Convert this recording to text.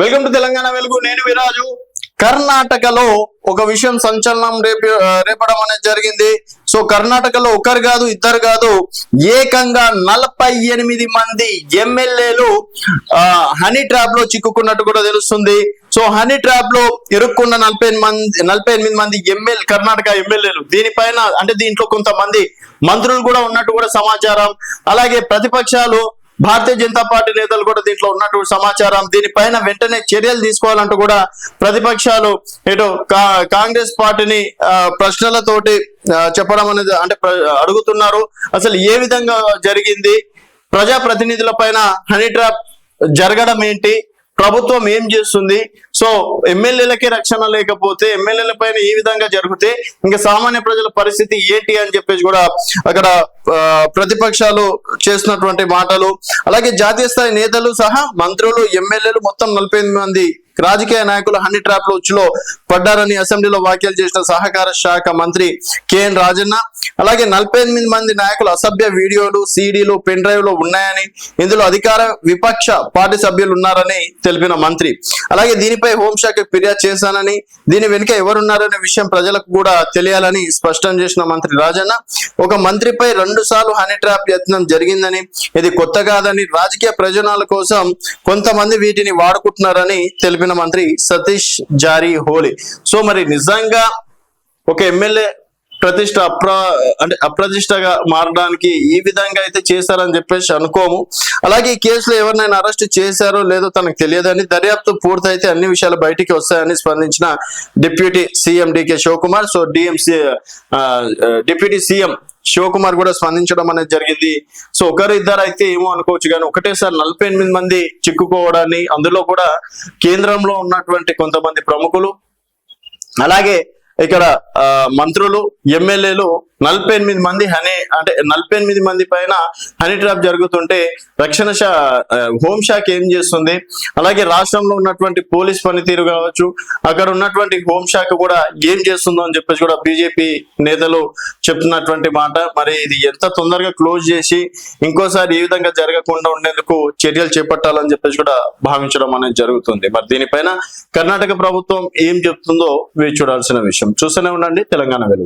Welcome to Telangana వెలుగు. నేను విరాజు. కర్ణాటకలో ఒక విషయం సంచలనం రేపడం అనేది జరిగింది. సో కర్ణాటకలో ఒకరు కాదు ఇద్దరు కాదు, ఏకంగా 48 మంది ఎమ్మెల్యేలు హనీ ట్రాప్ లో చిక్కుకున్నట్టు కూడా తెలుస్తుంది. సో హనీ ట్రాప్ లో ఇరుక్కున్న 48 మంది కర్ణాటక ఎమ్మెల్యేలు, దీనిపైన అంటే దీంట్లో కొంతమంది మంత్రులు కూడా ఉన్నట్టు కూడా సమాచారం. అలాగే ప్రతిపక్షాలు, భారతీయ జనతా పార్టీ నేతలు కూడా దీంట్లో ఉన్నట్టు సమాచారం. దీనిపైన వెంటనే చర్యలు తీసుకోవాలంటూ కూడా ప్రతిపక్షాలు ఇటు కాంగ్రెస్ పార్టీని ప్రశ్నలతోటి చెప్పడం అనేది అంటే అడుగుతున్నారు. అసలు ఏ విధంగా జరిగింది, ప్రజాప్రతినిధుల పైన హనీ ట్రాప్ జరగడం ఏంటి, ప్రభుత్వం ఏం చేస్తుంది, సో ఎమ్మెల్యేలకే రక్షణ లేకపోతే ఎమ్మెల్యేల పైన ఈ విధంగా జరిగితే ఇంకా సామాన్య ప్రజల పరిస్థితి ఏంటి అని చెప్పేసి కూడా అక్కడ ప్రతిపక్షాలు చేసినటువంటి మాటలు. అలాగే జాతీయ స్థాయి నేతలు సహా మంత్రులు, ఎమ్మెల్యేలు మొత్తం 48 మంది రాజకీయ నాయకులు హనీ ట్రాప్ లో ఉచ్చులో పడ్డారని అసెంబ్లీలో వ్యాఖ్యలు చేసిన సహకార శాఖ మంత్రి కేఎన్ రాజన్న, అలాగే 48 మంది నాయకులు అసభ్య వీడియోలు, సీడీలు, పెన్ డ్రైవ్ లో ఉన్నాయని, ఇందులో అధికార విపక్ష పార్టీ సభ్యులు ఉన్నారని తెలిపిన మంత్రి, అలాగే దీనిపై హోంశాఖకు ఫిర్యాదు చేశానని, దీని వెనుక ఎవరున్నారనే విషయం ప్రజలకు కూడా తెలియాలని స్పష్టం చేసిన మంత్రి రాజన్న, ఒక మంత్రిపై 2 సార్లు హనీ ట్రాప్ యత్నం జరిగిందని, ఇది కొత్త కాదని, రాజకీయ ప్రయోజనాల కోసం కొంతమంది వీటిని వాడుకుంటున్నారని తెలిపిన మంత్రి సతీష్ జారీహోలీ. సో మరి నిజంగా ఒక ఎమ్మెల్యే ప్రతిష్ట అప్రతిష్టగా మారడానికి ఈ విధంగా అయితే చేశారని చెప్పేసి అనుకోము. అలాగే ఈ కేసులో ఎవరినైనా అరెస్ట్ చేశారో లేదో తనకు తెలియదని, దర్యాప్తు పూర్తయితే అన్ని విషయాలు బయటికి వస్తాయని స్పందించిన deputy CM DK Shivakumar. So deputy CM Shivakumar కూడా స్పందించడం అనేది జరిగింది. సో ఒకరు ఇద్దరు అయితే ఏమో అనుకోవచ్చు, కానీ ఒకటేసారి 48 మంది చిక్కుకోవడాన్ని, అందులో కూడా కేంద్రంలో ఉన్నటువంటి కొంతమంది ప్రముఖులు, అలాగే ఇక్కడ మంత్రులు, ఎమ్మెల్యేలు 48 మంది 48 మంది పైన హనీ ట్రాప్ జరుగుతుంటే రక్షణ హోంశాఖ ఏం చేస్తుంది, అలాగే రాష్ట్రంలో ఉన్నటువంటి పోలీస్ పనితీరు కావచ్చు, అక్కడ ఉన్నటువంటి హోంశాఖ కూడా ఏం చేస్తుందో అని చెప్పేసి కూడా బీజేపీ నేతలు చెప్తున్నటువంటి మాట. మరి ఇది ఎంత తొందరగా క్లోజ్ చేసి ఇంకోసారి ఈ విధంగా జరగకుండా ఉండేందుకు చర్యలు చేపట్టాలని చెప్పేసి కూడా భావించడం అనేది జరుగుతుంది. మరి దీనిపైన కర్ణాటక ప్రభుత్వం ఏం చెప్తుందో వేచి చూడాల్సిన విషయం. చూస్తూనే ఉండండి తెలంగాణ వెలుగు.